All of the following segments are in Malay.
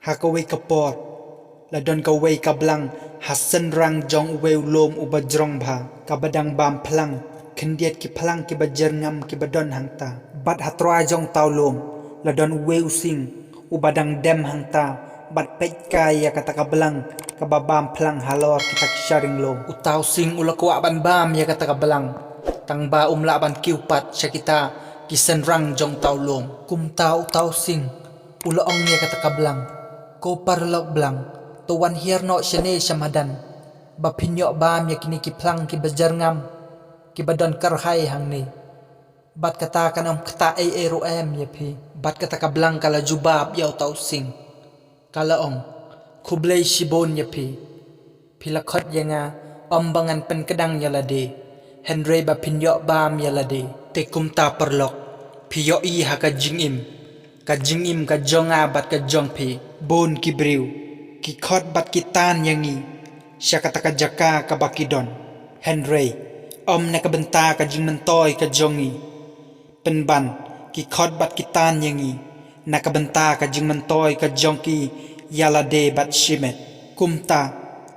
hakaway kapor ladon kaway kablang hasan rang jong uwe ulom ubajrong bha kabadang bam plang kendiat ki plang ki bajerngam ki badon hangta bat hatroa jong taulom ladon uwe using ubadang dem hangta bat pekka ya kata kablang kababam plang halor kita kisharing lom utaw sing ulakwa ban bam ya kata kablang tang ba umla ban kiupat sya kita kisan rang jong taulom kum tau utaw sing ulaong ya kata kablang ko parlok blang tuan hirno syane syamadan bapinyo bam ya kini ki plang ki bajarngam ki badon karhai hang ni bat kata kanom kata ai ro em ya pi bat kata kablang kala jubab ya utaw sing kala ong kublay shibon ya pi pilakot ya nga ombangan pen kedang ya lade Henry bapinyo bam ya lade te kumta perlok piyo i ha ka jingim ka jonga bat ka jong pi bon ki briu ki khot bat ki tan yangi sya kata ka jaka ka bakidon Henry na ka benta ka jing mentoy ka jongi penban ki khot bat ki tan yangi na ka benta ka jing mentoy ka jongki yalade bat shimet kumta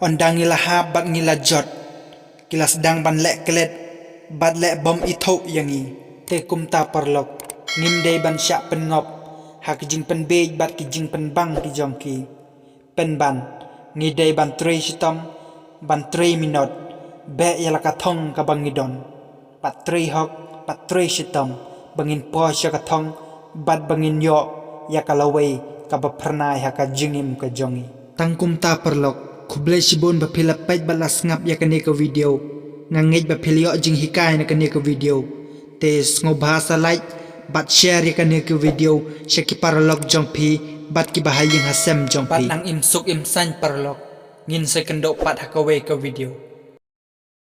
ondang ilaha bat ngilajot kila sedang ban lek kelet bat lek bom ithok yangi te kumta parlok ngimdei ban syak pengop hak jing penbej bat ki jing penbang ki jongki penban ngidei ban 3 sitom ban 3 minot be yala kathong ka bangidon pat 3 hok pat 3 sitom bangin po sya kathong bat bangin yo ya kalaway ka bapernai haka jingim ka jongi tangkum ta perlok kublay sibon bapilap pait balas ngap ya kane ka video ngangej bapilyo jing hikay na kane ka video tes ngo bahasa like bat share ya kane ka video sya ki parlok jongpi bat ki bahayeng hasem jongpi bat nang imsuk imsan parlok ngin sa kendo pat hakaway ka video